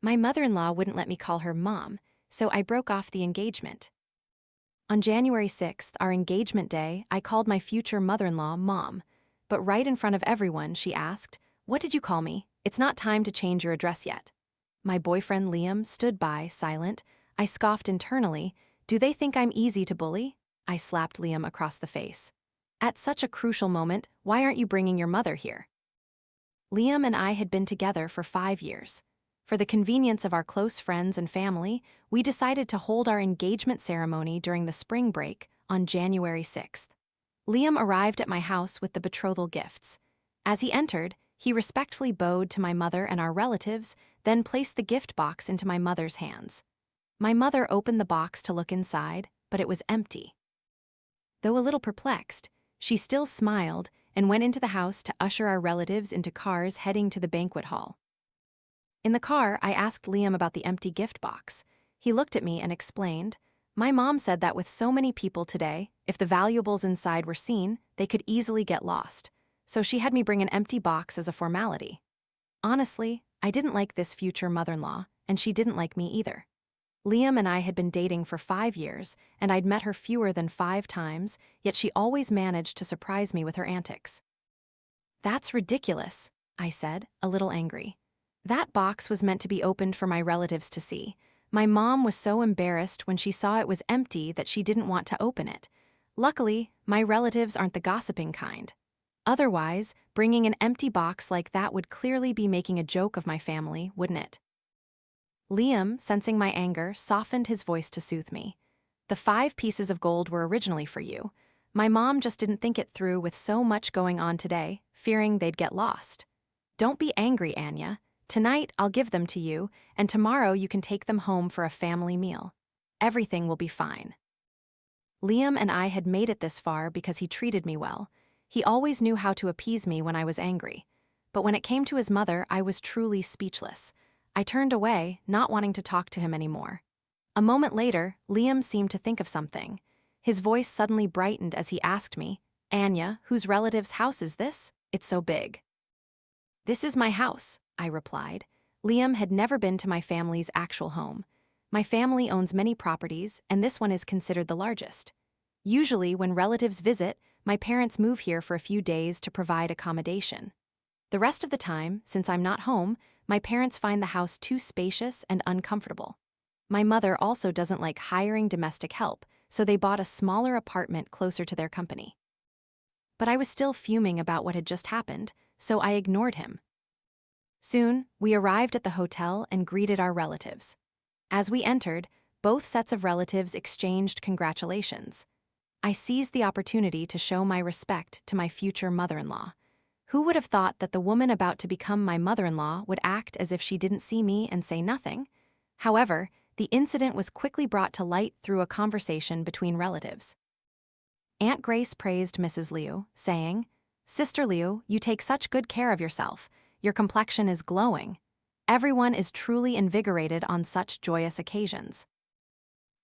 My mother-in-law wouldn't let me call her Mom, so I broke off the engagement. On January 6th, our engagement day, I called my future mother-in-law Mom. But right in front of everyone, she asked, "What did you call me? It's not time to change your address yet." My boyfriend Liam stood by, silent. I scoffed internally. Do they think I'm easy to bully? I slapped Liam across the face. At such a crucial moment, why aren't you bringing your mother here? Liam and I had been together for 5 years. For the convenience of our close friends and family, we decided to hold our engagement ceremony during the spring break on January 6th. Liam arrived at my house with the betrothal gifts. As he entered, he respectfully bowed to my mother and our relatives, then placed the gift box into my mother's hands. My mother opened the box to look inside, but it was empty. Though a little perplexed, she still smiled and went into the house to usher our relatives into cars heading to the banquet hall. In the car, I asked Liam about the empty gift box. He looked at me and explained, "My mom said that with so many people today, if the valuables inside were seen, they could easily get lost. So she had me bring an empty box as a formality." Honestly, I didn't like this future mother-in-law, and she didn't like me either. Liam and I had been dating for 5 years, and I'd met her fewer than 5 times, yet she always managed to surprise me with her antics. "That's ridiculous," I said, a little angry. "That box was meant to be opened for my relatives to see. My mom was so embarrassed when she saw it was empty that she didn't want to open it. Luckily, my relatives aren't the gossiping kind. Otherwise, bringing an empty box like that would clearly be making a joke of my family, wouldn't it?" Liam, sensing my anger, softened his voice to soothe me. "The 5 pieces of gold were originally for you. My mom just didn't think it through with so much going on today, fearing they'd get lost. Don't be angry, Anya. Tonight, I'll give them to you, and tomorrow you can take them home for a family meal. Everything will be fine." Liam and I had made it this far because he treated me well. He always knew how to appease me when I was angry. But when it came to his mother, I was truly speechless. I turned away, not wanting to talk to him anymore. A moment later, Liam seemed to think of something. His voice suddenly brightened as he asked me, "Anya, whose relative's house is this? It's so big." "This is my house," I replied. Liam had never been to my family's actual home. My family owns many properties, and this one is considered the largest. Usually, when relatives visit, my parents move here for a few days to provide accommodation. The rest of the time, since I'm not home, my parents find the house too spacious and uncomfortable. My mother also doesn't like hiring domestic help, so they bought a smaller apartment closer to their company. But I was still fuming about what had just happened, so I ignored him. Soon, we arrived at the hotel and greeted our relatives. As we entered, both sets of relatives exchanged congratulations. I seized the opportunity to show my respect to my future mother-in-law. Who would have thought that the woman about to become my mother-in-law would act as if she didn't see me and say nothing? However, the incident was quickly brought to light through a conversation between relatives. Aunt Grace praised Mrs. Liu, saying, "Sister Liu, you take such good care of yourself. Your complexion is glowing. Everyone is truly invigorated on such joyous occasions."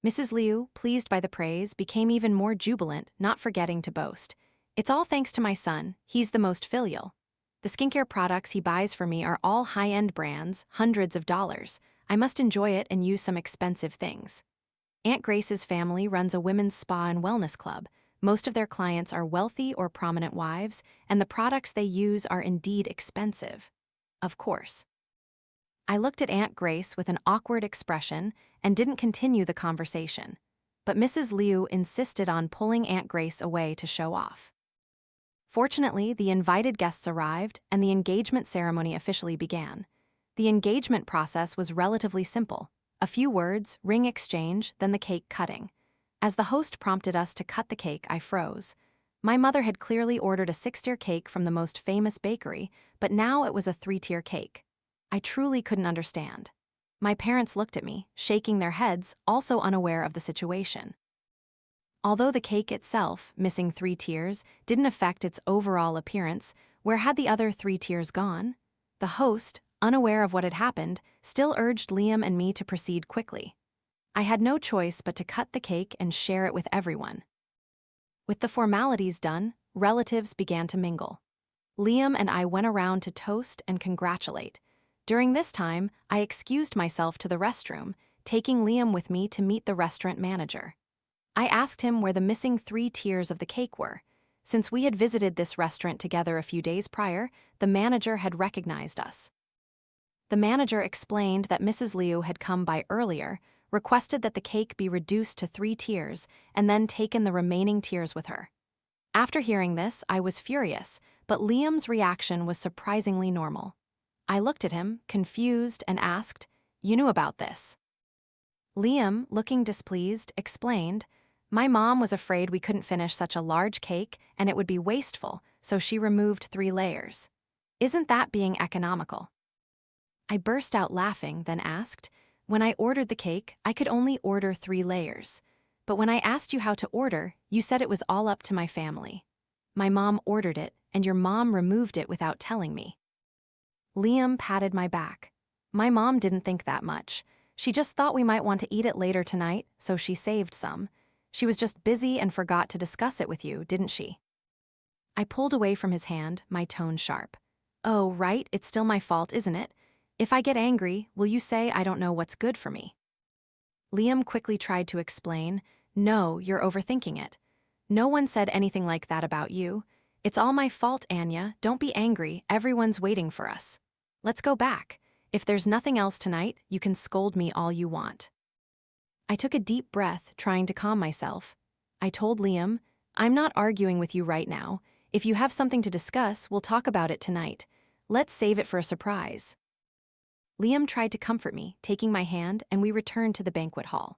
Mrs. Liu, pleased by the praise, became even more jubilant, not forgetting to boast, "It's all thanks to my son. He's the most filial. The skincare products he buys for me are all high-end brands, hundreds of dollars. I must enjoy it and use some expensive things." Aunt Grace's family runs a women's spa and wellness club. Most of their clients are wealthy or prominent wives, and the products they use are indeed expensive. Of course. I looked at Aunt Grace with an awkward expression and didn't continue the conversation. But Mrs. Liu insisted on pulling Aunt Grace away to show off. Fortunately, the invited guests arrived and the engagement ceremony officially began. The engagement process was relatively simple. A few words, ring exchange, then the cake cutting. As the host prompted us to cut the cake, I froze. My mother had clearly ordered a 6-tier cake from the most famous bakery, but now it was a 3-tier cake. I truly couldn't understand. My parents looked at me, shaking their heads, also unaware of the situation. Although the cake itself, missing 3 tiers, didn't affect its overall appearance, where had the other 3 tiers gone? The host, unaware of what had happened, still urged Liam and me to proceed quickly. I had no choice but to cut the cake and share it with everyone. With the formalities done, relatives began to mingle. Liam and I went around to toast and congratulate. During this time, I excused myself to the restroom, taking Liam with me to meet the restaurant manager. I asked him where the missing 3 tiers of the cake were. Since we had visited this restaurant together a few days prior, the manager had recognized us. The manager explained that Mrs. Liu had come by earlier, requested that the cake be reduced to 3 tiers, and then taken the remaining tiers with her. After hearing this, I was furious, but Liam's reaction was surprisingly normal. I looked at him, confused, and asked, "You knew about this?" Liam, looking displeased, explained, "My mom was afraid we couldn't finish such a large cake and it would be wasteful, so she removed 3 layers. Isn't that being economical?" I burst out laughing, then asked, "When I ordered the cake, I could only order 3 layers. But when I asked you how to order, you said it was all up to my family. My mom ordered it, and your mom removed it without telling me." Liam patted my back. "My mom didn't think that much. She just thought we might want to eat it later tonight, so she saved some. She was just busy and forgot to discuss it with you, didn't she?" I pulled away from his hand, my tone sharp. "Oh, right, it's still my fault, isn't it? If I get angry, will you say I don't know what's good for me?" Liam quickly tried to explain, "No, you're overthinking it. No one said anything like that about you. It's all my fault, Anya. Don't be angry, everyone's waiting for us. Let's go back. If there's nothing else tonight, you can scold me all you want." I took a deep breath, trying to calm myself. I told Liam, "I'm not arguing with you right now. If you have something to discuss, we'll talk about it tonight. Let's save it for a surprise." Liam tried to comfort me, taking my hand, and we returned to the banquet hall.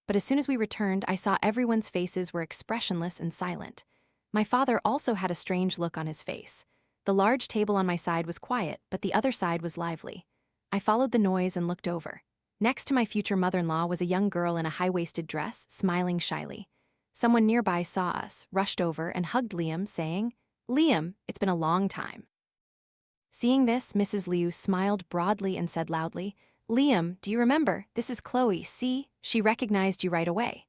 But as soon as we returned, I saw everyone's faces were expressionless and silent. My father also had a strange look on his face. The large table on my side was quiet, but the other side was lively. I followed the noise and looked over. Next to my future mother-in-law was a young girl in a high-waisted dress, smiling shyly. Someone nearby saw us, rushed over, and hugged Liam, saying, "Liam, it's been a long time." Seeing this, Mrs. Liu smiled broadly and said loudly, "Liam, do you remember? This is Chloe, see? She recognized you right away."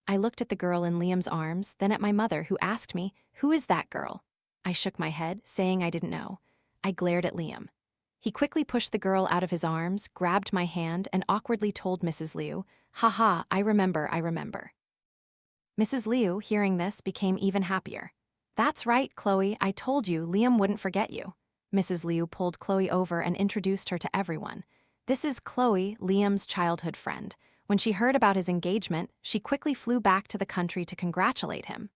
I looked at the girl in Liam's arms, then at my mother, who asked me, "Who is that girl?" I shook my head, saying I didn't know. I glared at Liam. He quickly pushed the girl out of his arms, grabbed my hand, and awkwardly told Mrs. Liu, "Haha, I remember." Mrs. Liu, hearing this, became even happier. "That's right, Chloe, I told you Liam wouldn't forget you." Mrs. Liu pulled Chloe over and introduced her to everyone. "This is Chloe, Liam's childhood friend. When she heard about his engagement, she quickly flew back to the country to congratulate him."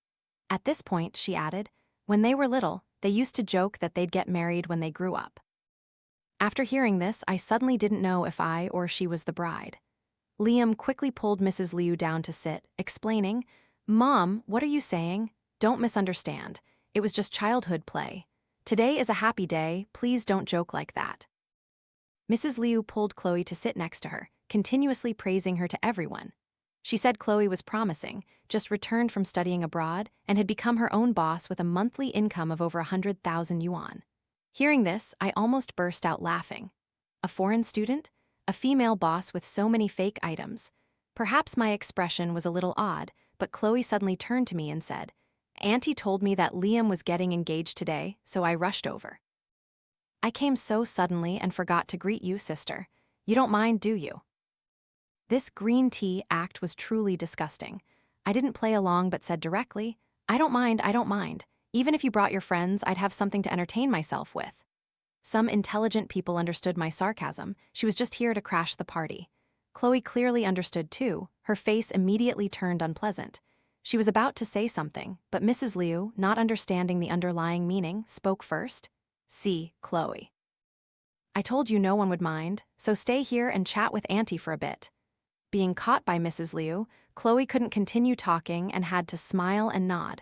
At this point, she added, "When they were little, they used to joke that they'd get married when they grew up." After hearing this, I suddenly didn't know if I or she was the bride. Liam quickly pulled Mrs. Liu down to sit, explaining, "Mom, what are you saying? Don't misunderstand. It was just childhood play. Today is a happy day, please don't joke like that." Mrs. Liu pulled Chloe to sit next to her, continuously praising her to everyone. She said Chloe was promising, just returned from studying abroad, and had become her own boss with a monthly income of over 100,000 yuan. Hearing this, I almost burst out laughing. A foreign student? A female boss with so many fake items? Perhaps my expression was a little odd, but Chloe suddenly turned to me and said, "Auntie told me that Liam was getting engaged today, so I rushed over. I came so suddenly and forgot to greet you, sister. You don't mind, do you?" This green tea act was truly disgusting. I didn't play along but said directly, I don't mind. Even if you brought your friends, I'd have something to entertain myself with." Some intelligent people understood my sarcasm. She was just here to crash the party. Chloe clearly understood too. Her face immediately turned unpleasant. She was about to say something, but Mrs. Liu, not understanding the underlying meaning, spoke first. "See, Chloe. I told you no one would mind, so stay here and chat with Auntie for a bit." Being caught by Mrs. Liu, Chloe couldn't continue talking and had to smile and nod.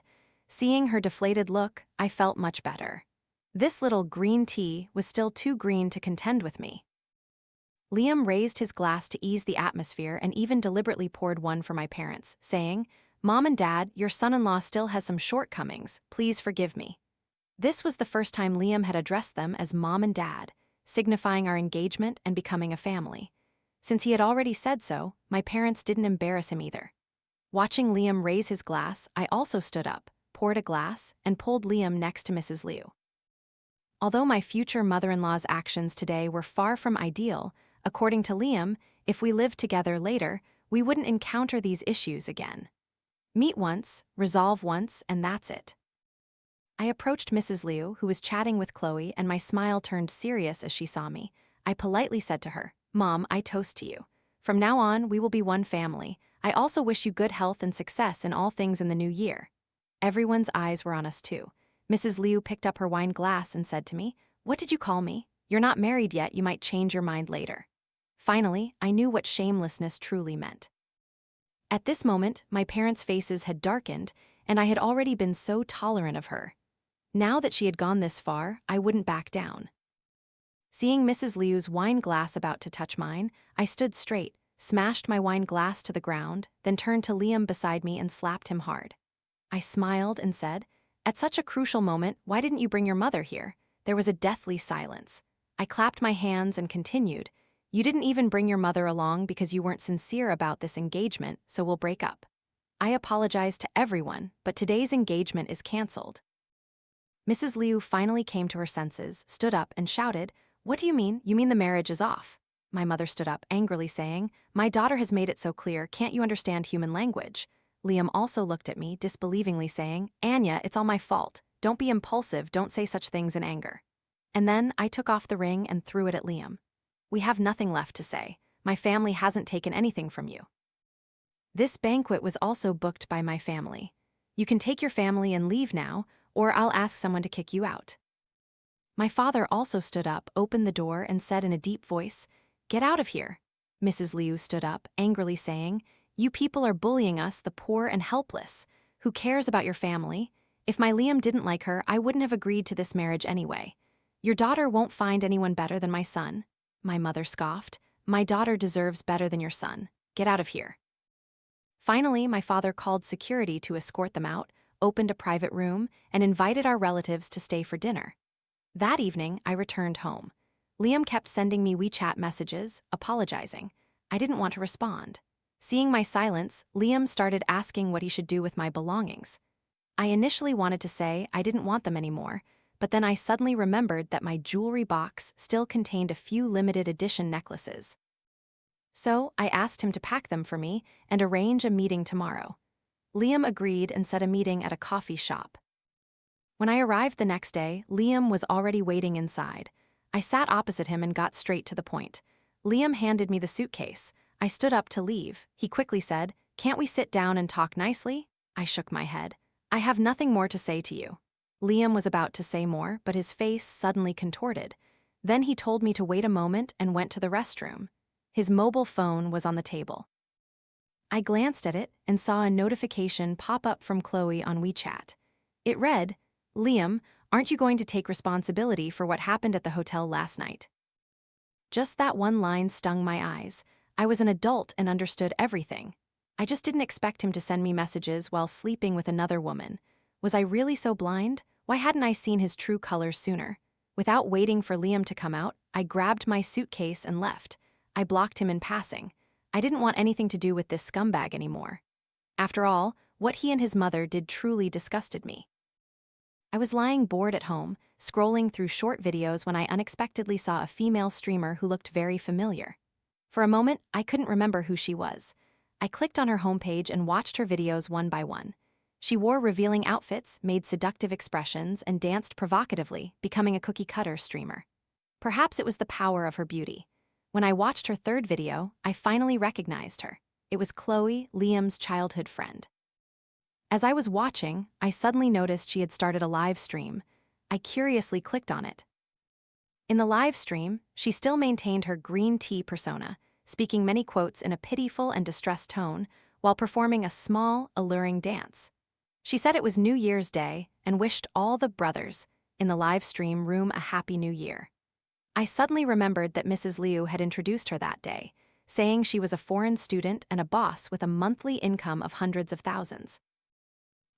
Seeing her deflated look, I felt much better. This little green tea was still too green to contend with me. Liam raised his glass to ease the atmosphere and even deliberately poured one for my parents, saying, "Mom and Dad, your son-in-law still has some shortcomings, please forgive me." This was the first time Liam had addressed them as Mom and Dad, signifying our engagement and becoming a family. Since he had already said so, my parents didn't embarrass him either. Watching Liam raise his glass, I also stood up, poured a glass, and pulled Liam next to Mrs. Liu. Although my future mother-in-law's actions today were far from ideal, according to Liam, if we lived together later, we wouldn't encounter these issues again. Meet once, resolve once, and that's it. I approached Mrs. Liu, who was chatting with Chloe, and my smile turned serious as she saw me. I politely said to her, "Mom, I toast to you. From now on, we will be one family. I also wish you good health and success in all things in the new year." Everyone's eyes were on us too. Mrs. Liu picked up her wine glass and said to me, "What did you call me? You're not married yet, you might change your mind later." Finally, I knew what shamelessness truly meant. At this moment, my parents' faces had darkened, and I had already been so tolerant of her. Now that she had gone this far, I wouldn't back down. Seeing Mrs. Liu's wine glass about to touch mine, I stood straight, smashed my wine glass to the ground, then turned to Liam beside me and slapped him hard. I smiled and said, "At such a crucial moment, why didn't you bring your mother here?" There was a deathly silence. I clapped my hands and continued, "You didn't even bring your mother along because you weren't sincere about this engagement, so we'll break up. I apologize to everyone, but today's engagement is canceled." Mrs. Liu finally came to her senses, stood up, and shouted, "What do you mean? You mean the marriage is off?" My mother stood up, angrily saying, "My daughter has made it so clear, can't you understand human language?" Liam also looked at me, disbelievingly saying, "Anya, it's all my fault. Don't be impulsive, don't say such things in anger." And then I took off the ring and threw it at Liam. "We have nothing left to say. My family hasn't taken anything from you." This banquet was also booked by my family. You can take your family and leave now, or I'll ask someone to kick you out. My father also stood up, opened the door, and said in a deep voice, "Get out of here." Mrs. Liu stood up, angrily saying, "You people are bullying us, the poor and helpless. Who cares about your family? If my Liam didn't like her, I wouldn't have agreed to this marriage anyway. Your daughter won't find anyone better than my son." My mother scoffed, "My daughter deserves better than your son. Get out of here." Finally, my father called security to escort them out, opened a private room, and invited our relatives to stay for dinner. That evening, I returned home. Liam kept sending me WeChat messages, apologizing. I didn't want to respond. Seeing my silence, Liam started asking what he should do with my belongings. I initially wanted to say I didn't want them anymore, but then I suddenly remembered that my jewelry box still contained a few limited edition necklaces. So I asked him to pack them for me and arrange a meeting tomorrow. Liam agreed and set a meeting at a coffee shop. When I arrived the next day, Liam was already waiting inside. I sat opposite him and got straight to the point. Liam handed me the suitcase. I stood up to leave. He quickly said, "Can't we sit down and talk nicely?" I shook my head. "I have nothing more to say to you." Liam was about to say more, but his face suddenly contorted. Then he told me to wait a moment and went to the restroom. His mobile phone was on the table. I glanced at it and saw a notification pop up from Chloe on WeChat. It read, "Liam, aren't you going to take responsibility for what happened at the hotel last night?" Just that one line stung my eyes. I was an adult and understood everything. I just didn't expect him to send me messages while sleeping with another woman. Was I really so blind? Why hadn't I seen his true colors sooner? Without waiting for Liam to come out, I grabbed my suitcase and left. I blocked him in passing. I didn't want anything to do with this scumbag anymore. After all, what he and his mother did truly disgusted me. I was lying bored at home, scrolling through short videos when I unexpectedly saw a female streamer who looked very familiar. For a moment, I couldn't remember who she was. I clicked on her homepage and watched her videos one by one. She wore revealing outfits, made seductive expressions, and danced provocatively, becoming a cookie-cutter streamer. Perhaps it was the power of her beauty. When I watched her third video, I finally recognized her. It was Chloe, Liam's childhood friend. As I was watching, I suddenly noticed she had started a live stream. I curiously clicked on it. In the live stream, she still maintained her green tea persona, speaking many quotes in a pitiful and distressed tone, while performing a small, alluring dance. She said it was New Year's Day and wished all the brothers in the live stream room a happy new year. I suddenly remembered that Mrs. Liu had introduced her that day, saying she was a foreign student and a boss with a monthly income of hundreds of thousands.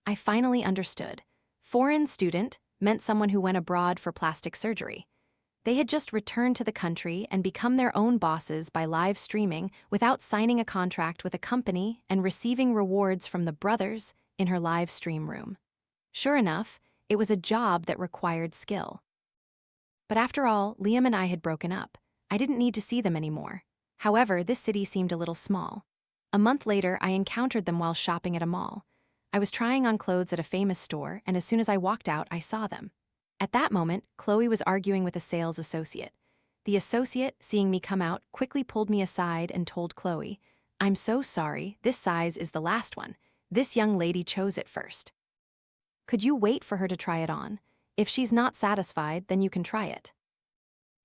I finally understood. Foreign student meant someone who went abroad for plastic surgery. They had just returned to the country and become their own bosses by live streaming without signing a contract with a company and receiving rewards from the brothers in her live stream room. Sure enough, it was a job that required skill. But after all, Liam and I had broken up. I didn't need to see them anymore. However, this city seemed a little small. A month later, I encountered them while shopping at a mall. I was trying on clothes at a famous store, and as soon as I walked out, I saw them. At that moment, Chloe was arguing with a sales associate. The associate, seeing me come out, quickly pulled me aside and told Chloe, "I'm so sorry, this size is the last one. This young lady chose it first. Could you wait for her to try it on? If she's not satisfied, then you can try it."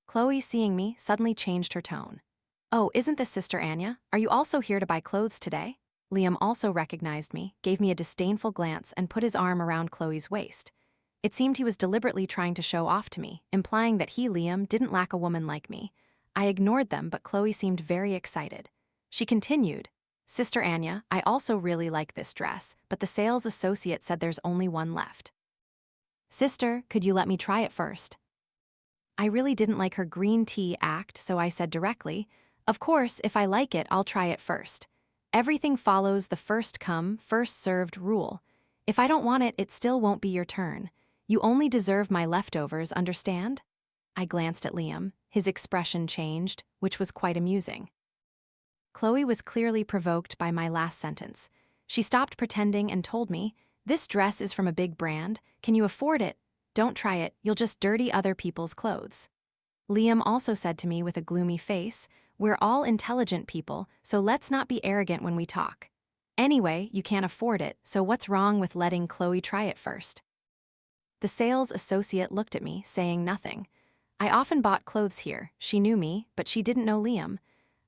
Chloe, seeing me, suddenly changed her tone. "Oh, isn't this Sister Anya? Are you also here to buy clothes today?" Liam also recognized me, gave me a disdainful glance, and put his arm around Chloe's waist. It seemed he was deliberately trying to show off to me, implying that he, Liam, didn't lack a woman like me. I ignored them, but Chloe seemed very excited. She continued, "Sister Anya, I also really like this dress, but the sales associate said there's only one left. Sister, could you let me try it first?" I really didn't like her green tea act, so I said directly, "Of course, if I like it, I'll try it first. Everything follows the first come, first served rule. If I don't want it, it still won't be your turn. You only deserve my leftovers, understand?" I glanced at Liam. His expression changed, which was quite amusing. Chloe was clearly provoked by my last sentence. She stopped pretending and told me, "This dress is from a big brand. Can you afford it? Don't try it, you'll just dirty other people's clothes." Liam also said to me with a gloomy face, "We're all intelligent people, so let's not be arrogant when we talk. Anyway, you can't afford it, so what's wrong with letting Chloe try it first?" The sales associate looked at me, saying nothing. I often bought clothes here. She knew me, but she didn't know Liam.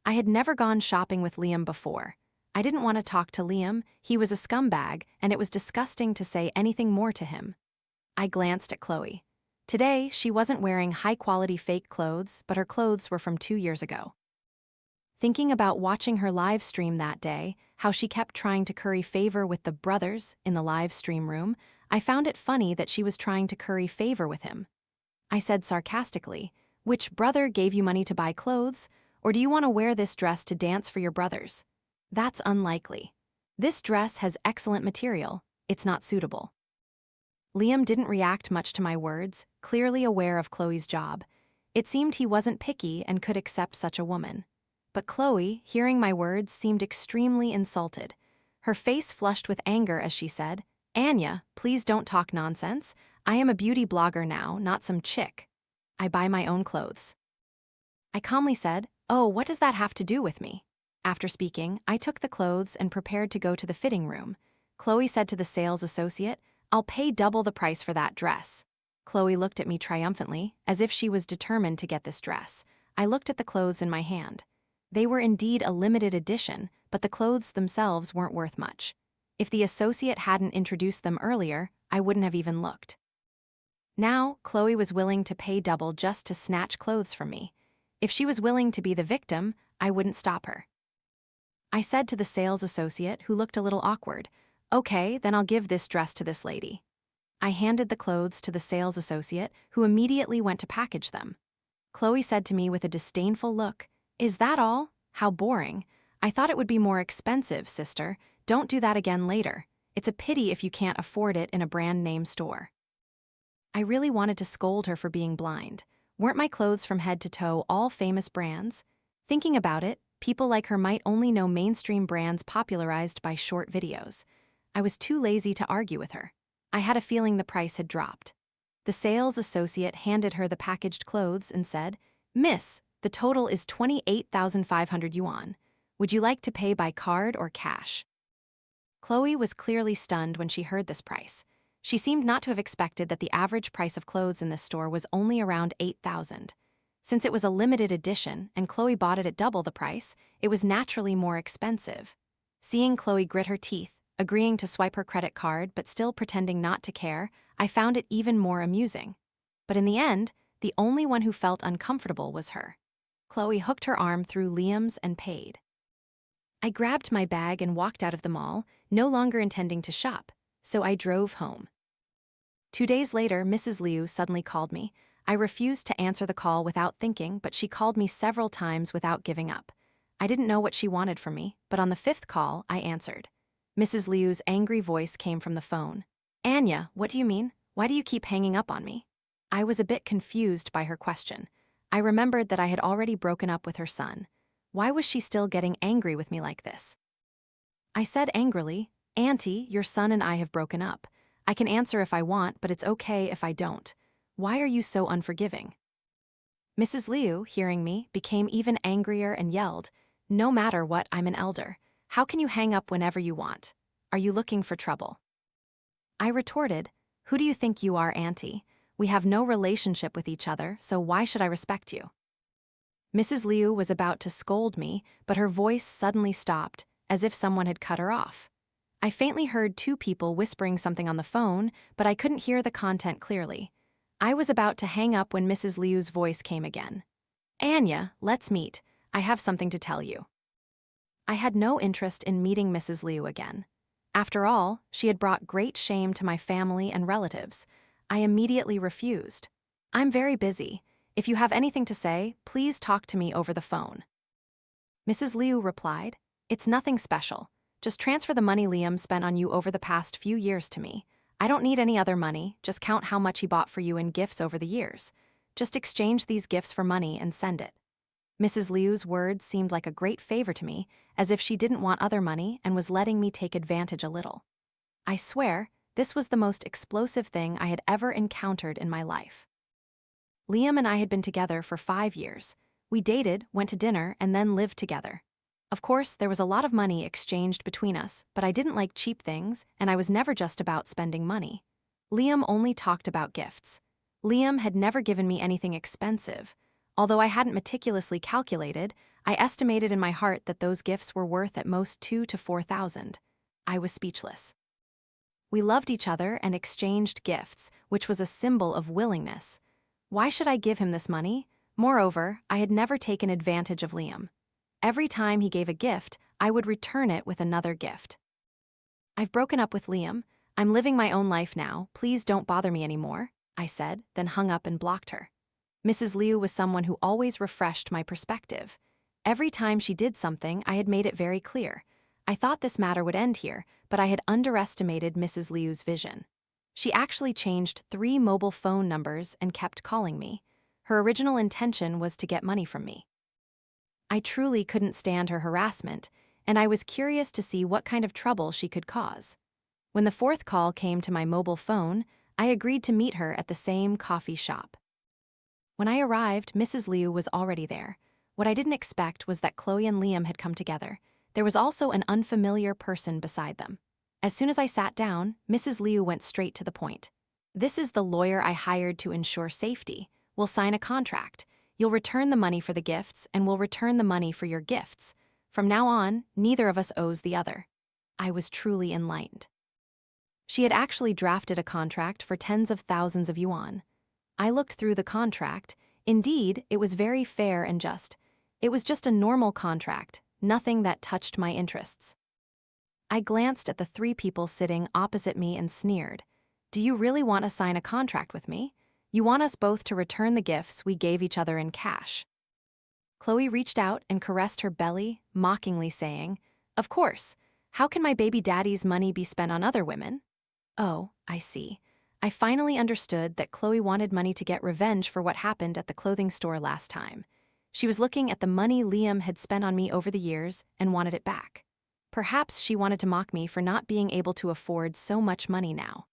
I had never gone shopping with Liam before. I didn't want to talk to Liam. He was a scumbag, and it was disgusting to say anything more to him. I glanced at Chloe. Today, she wasn't wearing high-quality fake clothes, but her clothes were from 2 years ago. Thinking about watching her live stream that day, how she kept trying to curry favor with the brothers in the live stream room, I found it funny that she was trying to curry favor with him. I said sarcastically, "Which brother gave you money to buy clothes? Or do you want to wear this dress to dance for your brothers? That's unlikely. This dress has excellent material. It's not suitable." Liam didn't react much to my words, clearly aware of Chloe's job. It seemed he wasn't picky and could accept such a woman. But Chloe, hearing my words, seemed extremely insulted. Her face flushed with anger as she said, "Anya, please don't talk nonsense. I am a beauty blogger now, not some chick. I buy my own clothes." I calmly said, "Oh, what does that have to do with me?" After speaking, I took the clothes and prepared to go to the fitting room. Chloe said to the sales associate, "I'll pay double the price for that dress." Chloe looked at me triumphantly, as if she was determined to get this dress. I looked at the clothes in my hand. They were indeed a limited edition, but the clothes themselves weren't worth much. If the associate hadn't introduced them earlier, I wouldn't have even looked. Now, Chloe was willing to pay double just to snatch clothes from me. If she was willing to be the victim, I wouldn't stop her. I said to the sales associate, who looked a little awkward, "Okay, then I'll give this dress to this lady." I handed the clothes to the sales associate, who immediately went to package them. Chloe said to me with a disdainful look, "Is that all? How boring. I thought it would be more expensive, sister. Don't do that again later. It's a pity if you can't afford it in a brand name store." I really wanted to scold her for being blind. Weren't my clothes from head to toe all famous brands? Thinking about it, people like her might only know mainstream brands popularized by short videos. I was too lazy to argue with her. I had a feeling the price had dropped. The sales associate handed her the packaged clothes and said, "Miss, the total is 28,500 yuan. Would you like to pay by card or cash?" Chloe was clearly stunned when she heard this price. She seemed not to have expected that the average price of clothes in this store was only around 8,000. Since it was a limited edition and Chloe bought it at double the price, it was naturally more expensive. Seeing Chloe grit her teeth, agreeing to swipe her credit card but still pretending not to care, I found it even more amusing. But in the end, the only one who felt uncomfortable was her. Chloe hooked her arm through Liam's and paid. I grabbed my bag and walked out of the mall, no longer intending to shop, so I drove home. 2 days later, Mrs. Liu suddenly called me. I refused to answer the call without thinking, but she called me several times without giving up. I didn't know what she wanted from me, but on the 5th call, I answered. Mrs. Liu's angry voice came from the phone. "Anya, what do you mean? Why do you keep hanging up on me?" I was a bit confused by her question. I remembered that I had already broken up with her son. Why was she still getting angry with me like this? I said angrily, "Auntie, your son and I have broken up. I can answer if I want, but it's okay if I don't. Why are you so unforgiving?" Mrs. Liu, hearing me, became even angrier and yelled, "No matter what, I'm an elder. How can you hang up whenever you want? Are you looking for trouble?" I retorted, "Who do you think you are, Auntie? We have no relationship with each other, so why should I respect you?" Mrs. Liu was about to scold me, but her voice suddenly stopped, as if someone had cut her off. I faintly heard two people whispering something on the phone, but I couldn't hear the content clearly. I was about to hang up when Mrs. Liu's voice came again. "Anya, let's meet. I have something to tell you." I had no interest in meeting Mrs. Liu again. After all, she had brought great shame to my family and relatives. I immediately refused. "I'm very busy. If you have anything to say, please talk to me over the phone." Mrs. Liu replied, "It's nothing special. Just transfer the money Liam spent on you over the past few years to me. I don't need any other money, just count how much he bought for you in gifts over the years. Just exchange these gifts for money and send it." Mrs. Liu's words seemed like a great favor to me, as if she didn't want other money and was letting me take advantage a little. I swear, this was the most explosive thing I had ever encountered in my life. Liam and I had been together for 5 years. We dated, went to dinner, and then lived together. Of course, there was a lot of money exchanged between us, but I didn't like cheap things, and I was never just about spending money. Liam only talked about gifts. Liam had never given me anything expensive. Although I hadn't meticulously calculated, I estimated in my heart that those gifts were worth at most 2,000 to 4,000. I was speechless. We loved each other and exchanged gifts, which was a symbol of willingness. Why should I give him this money? Moreover, I had never taken advantage of Liam. Every time he gave a gift, I would return it with another gift. "I've broken up with Liam. I'm living my own life now. Please don't bother me anymore," I said, then hung up and blocked her. Mrs. Liu was someone who always refreshed my perspective. Every time she did something, I had made it very clear. I thought this matter would end here, but I had underestimated Mrs. Liu's vision. She actually changed 3 mobile phone numbers and kept calling me. Her original intention was to get money from me. I truly couldn't stand her harassment, and I was curious to see what kind of trouble she could cause. When the 4th call came to my mobile phone, I agreed to meet her at the same coffee shop. When I arrived, Mrs. Liu was already there. What I didn't expect was that Chloe and Liam had come together. There was also an unfamiliar person beside them. As soon as I sat down, Mrs. Liu went straight to the point. "This is the lawyer I hired to ensure safety. We'll sign a contract. You'll return the money for the gifts, and we'll return the money for your gifts. From now on, neither of us owes the other." I was truly enlightened. She had actually drafted a contract for tens of thousands of yuan. I looked through the contract. Indeed, it was very fair and just. It was just a normal contract, nothing that touched my interests. I glanced at the 3 people sitting opposite me and sneered. "Do you really want to sign a contract with me? You want us both to return the gifts we gave each other in cash." Chloe reached out and caressed her belly, mockingly saying, "Of course. How can my baby daddy's money be spent on other women?" Oh, I see. I finally understood that Chloe wanted money to get revenge for what happened at the clothing store last time. She was looking at the money Liam had spent on me over the years and wanted it back. Perhaps she wanted to mock me for not being able to afford so much money now.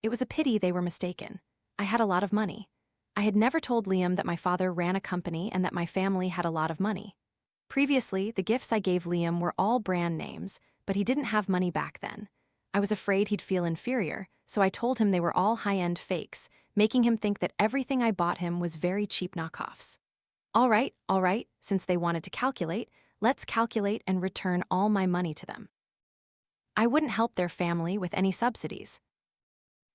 It was a pity they were mistaken. I had a lot of money. I had never told Liam that my father ran a company and that my family had a lot of money. Previously, the gifts I gave Liam were all brand names, but he didn't have money back then. I was afraid he'd feel inferior, so I told him they were all high-end fakes, making him think that everything I bought him was very cheap knockoffs. All right, since they wanted to calculate, let's calculate and return all my money to them. I wouldn't help their family with any subsidies.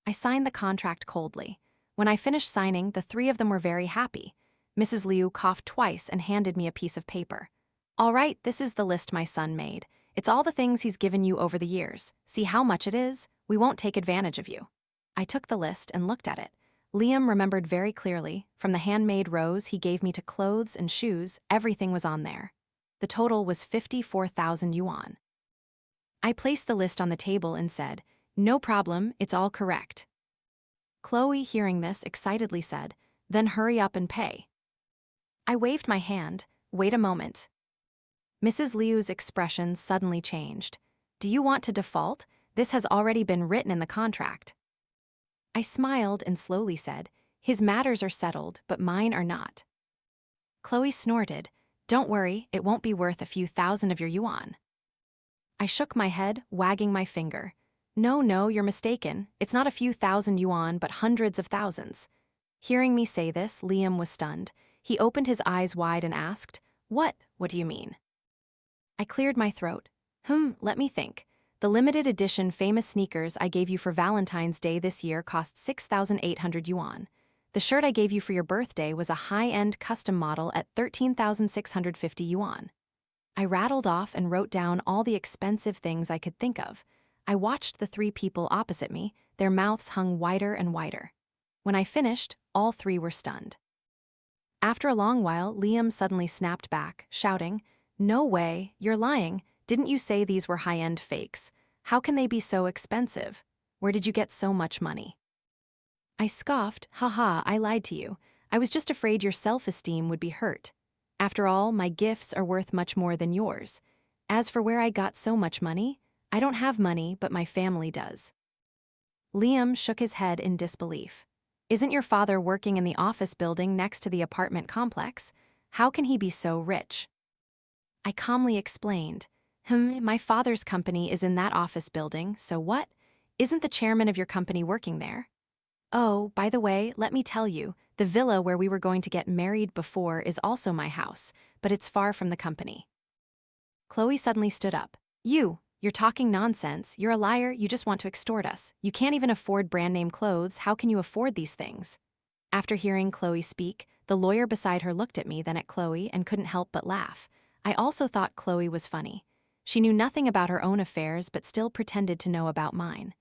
I signed the contract coldly. When I finished signing, the 3 of them were very happy. Mrs. Liu coughed twice and handed me a piece of paper. "All right, this is the list my son made. It's all the things he's given you over the years. See how much it is? We won't take advantage of you." I took the list and looked at it. Liam remembered very clearly. From the handmade rose he gave me to clothes and shoes, everything was on there. The total was 54,000 yuan. I placed the list on the table and said, "No problem, it's all correct." Chloe, hearing this, excitedly said, "Then hurry up and pay." I waved my hand. "Wait a moment." Mrs. Liu's expression suddenly changed. "Do you want to default? This has already been written in the contract." I smiled and slowly said, "His matters are settled, but mine are not." Chloe snorted. "Don't worry, it won't be worth a few thousand of your yuan." I shook my head, wagging my finger. No, you're mistaken. It's not a few thousand yuan, but hundreds of thousands." Hearing me say this, Liam was stunned. He opened his eyes wide and asked, What do you mean?" I cleared my throat. Let me think. The limited edition famous sneakers I gave you for Valentine's Day this year cost 6,800 yuan. The shirt I gave you for your birthday was a high-end custom model at 13,650 yuan. I rattled off and wrote down all the expensive things I could think of. I watched the three people opposite me, their mouths hung wider and wider. When I finished, all three were stunned. After a long while, Liam suddenly snapped back, shouting, "No way, you're lying. Didn't you say these were high-end fakes? How can they be so expensive? Where did you get so much money?" I scoffed, "Haha, I lied to you. I was just afraid your self-esteem would be hurt. After all, my gifts are worth much more than yours. As for where I got so much money, I don't have money, but my family does." Liam shook his head in disbelief. "Isn't your father working in the office building next to the apartment complex? How can he be so rich?" I calmly explained, My father's company is in that office building, so what? Isn't the chairman of your company working there? Oh, by the way, let me tell you, the villa where we were going to get married before is also my house, but it's far from the company." Chloe suddenly stood up. You're talking nonsense. You're a liar. You just want to extort us. You can't even afford brand-name clothes. How can you afford these things?" After hearing Chloe speak, the lawyer beside her looked at me, then at Chloe, and couldn't help but laugh. I also thought Chloe was funny. She knew nothing about her own affairs, but still pretended to know about mine.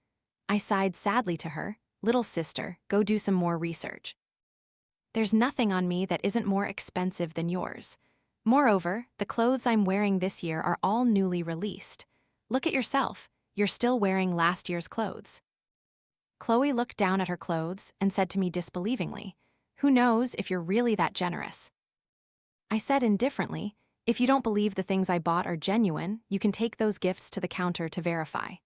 I sighed sadly to her. "Little sister, go do some more research. There's nothing on me that isn't more expensive than yours. Moreover, the clothes I'm wearing this year are all newly released. Look at yourself, you're still wearing last year's clothes." Chloe looked down at her clothes and said to me disbelievingly, "Who knows if you're really that generous?" I said indifferently, "If you don't believe the things I bought are genuine, you can take those gifts to the counter to verify."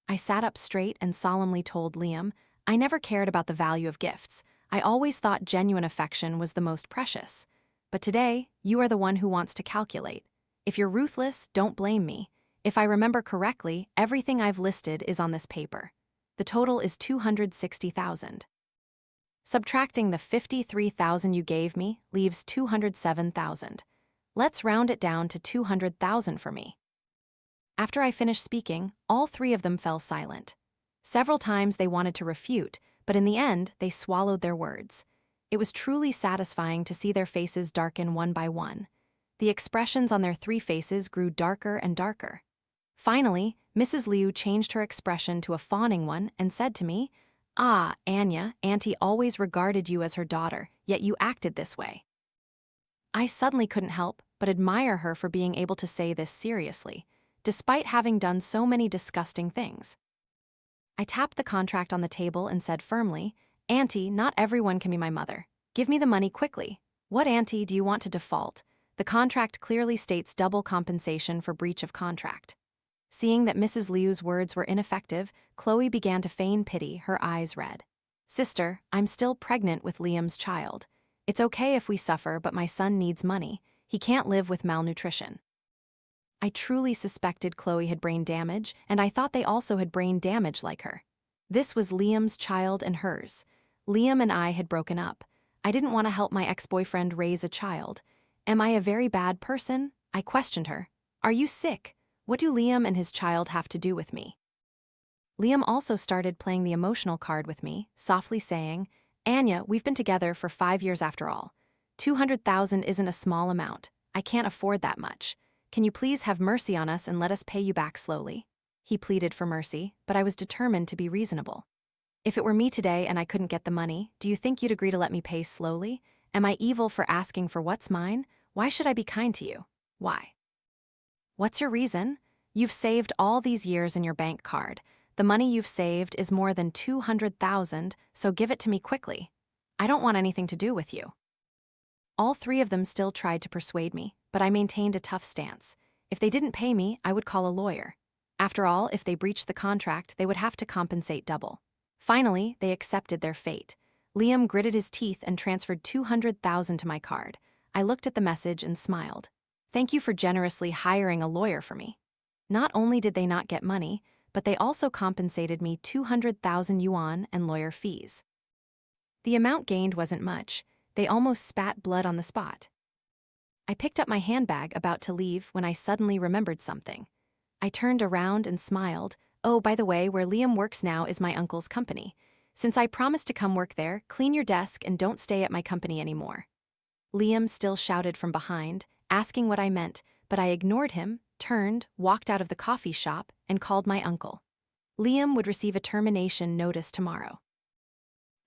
I sat up straight and solemnly told Liam, "I never cared about the value of gifts. I always thought genuine affection was the most precious. But today, you are the one who wants to calculate. If you're ruthless, don't blame me. If I remember correctly, everything I've listed is on this paper. The total is 260,000. Subtracting the 53,000 you gave me leaves 207,000. Let's round it down to 200,000 for me." After I finished speaking, all three of them fell silent. Several times they wanted to refute, but in the end, they swallowed their words. It was truly satisfying to see their faces darken one by one. The expressions on their three faces grew darker and darker. Finally, Mrs. Liu changed her expression to a fawning one and said to me, "Ah, Anya, Auntie always regarded you as her daughter, yet you acted this way." I suddenly couldn't help but admire her for being able to say this seriously, despite having done so many disgusting things. I tapped the contract on the table and said firmly, "Auntie, not everyone can be my mother. Give me the money quickly. What, Auntie, do you want to default? The contract clearly states double compensation for breach of contract." Seeing that Mrs. Liu's words were ineffective, Chloe began to feign pity, her eyes red. "Sister, I'm still pregnant with Liam's child. It's okay if we suffer, but my son needs money. He can't live with malnutrition." I truly suspected Chloe had brain damage, and I thought they also had brain damage like her. This was Liam's child and hers. Liam and I had broken up. I didn't want to help my ex-boyfriend raise a child. Am I a very bad person? I questioned her. Are you sick? What do Liam and his child have to do with me? Liam also started playing the emotional card with me, softly saying, "Anya, we've been together for 5 years after all. 200,000 isn't a small amount. I can't afford that much. Can you please have mercy on us and let us pay you back slowly?" He pleaded for mercy, but I was determined to be reasonable. "If it were me today and I couldn't get the money, do you think you'd agree to let me pay slowly? Am I evil for asking for what's mine? Why should I be kind to you? Why? What's your reason? You've saved all these years in your bank card. The money you've saved is more than 200,000, so give it to me quickly. I don't want anything to do with you." All three of them still tried to persuade me, but I maintained a tough stance. If they didn't pay me, I would call a lawyer. After all, if they breached the contract, they would have to compensate double. Finally, they accepted their fate. Liam gritted his teeth and transferred 200,000 to my card. I looked at the message and smiled. "Thank you for generously hiring a lawyer for me." Not only did they not get money, but they also compensated me 200,000 yuan and lawyer fees. The amount gained wasn't much. They almost spat blood on the spot. I picked up my handbag about to leave when I suddenly remembered something. I turned around and smiled. "Oh, by the way, where Liam works now is my uncle's company. Since I promised to come work there, clean your desk and don't stay at my company anymore." Liam still shouted from behind, asking what I meant, but I ignored him, turned, walked out of the coffee shop, and called my uncle. Liam would receive a termination notice tomorrow.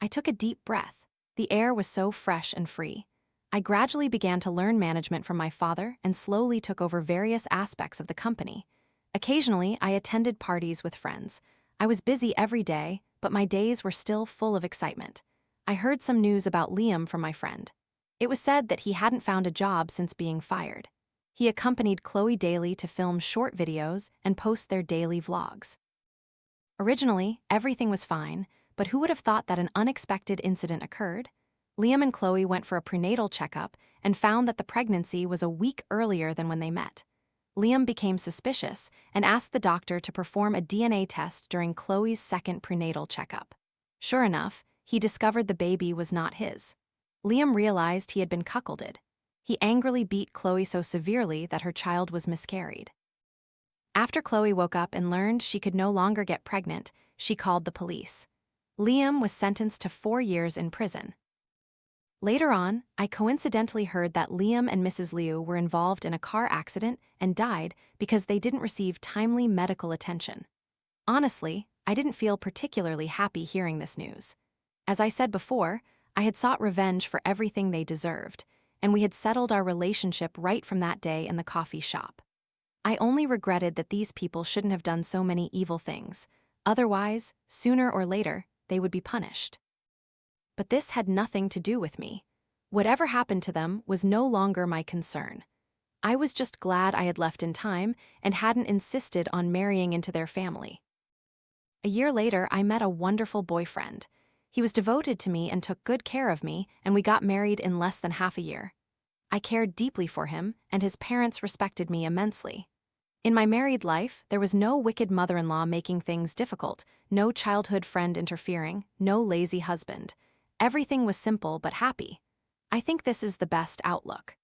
I took a deep breath. The air was so fresh and free. I gradually began to learn management from my father and slowly took over various aspects of the company. Occasionally, I attended parties with friends. I was busy every day, but my days were still full of excitement. I heard some news about Liam from my friend. It was said that he hadn't found a job since being fired. He accompanied Chloe daily to film short videos and post their daily vlogs. Originally, everything was fine, but who would have thought that an unexpected incident occurred? Liam and Chloe went for a prenatal checkup and found that the pregnancy was a week earlier than when they met. Liam became suspicious and asked the doctor to perform a DNA test during Chloe's second prenatal checkup. Sure enough, he discovered the baby was not his. Liam realized he had been cuckolded. He angrily beat Chloe so severely that her child was miscarried. After Chloe woke up and learned she could no longer get pregnant, she called the police. Liam was sentenced to 4 years in prison. Later on, I coincidentally heard that Liam and Mrs. Liu were involved in a car accident and died because they didn't receive timely medical attention. Honestly, I didn't feel particularly happy hearing this news. As I said before, I had sought revenge for everything they deserved, and we had settled our relationship right from that day in the coffee shop. I only regretted that these people shouldn't have done so many evil things. Otherwise, sooner or later, they would be punished. But this had nothing to do with me. Whatever happened to them was no longer my concern. I was just glad I had left in time and hadn't insisted on marrying into their family. A year later, I met a wonderful boyfriend. He was devoted to me and took good care of me, and we got married in less than half a year. I cared deeply for him, and his parents respected me immensely. In my married life, there was no wicked mother-in-law making things difficult, no childhood friend interfering, no lazy husband. Everything was simple but happy. I think this is the best outlook.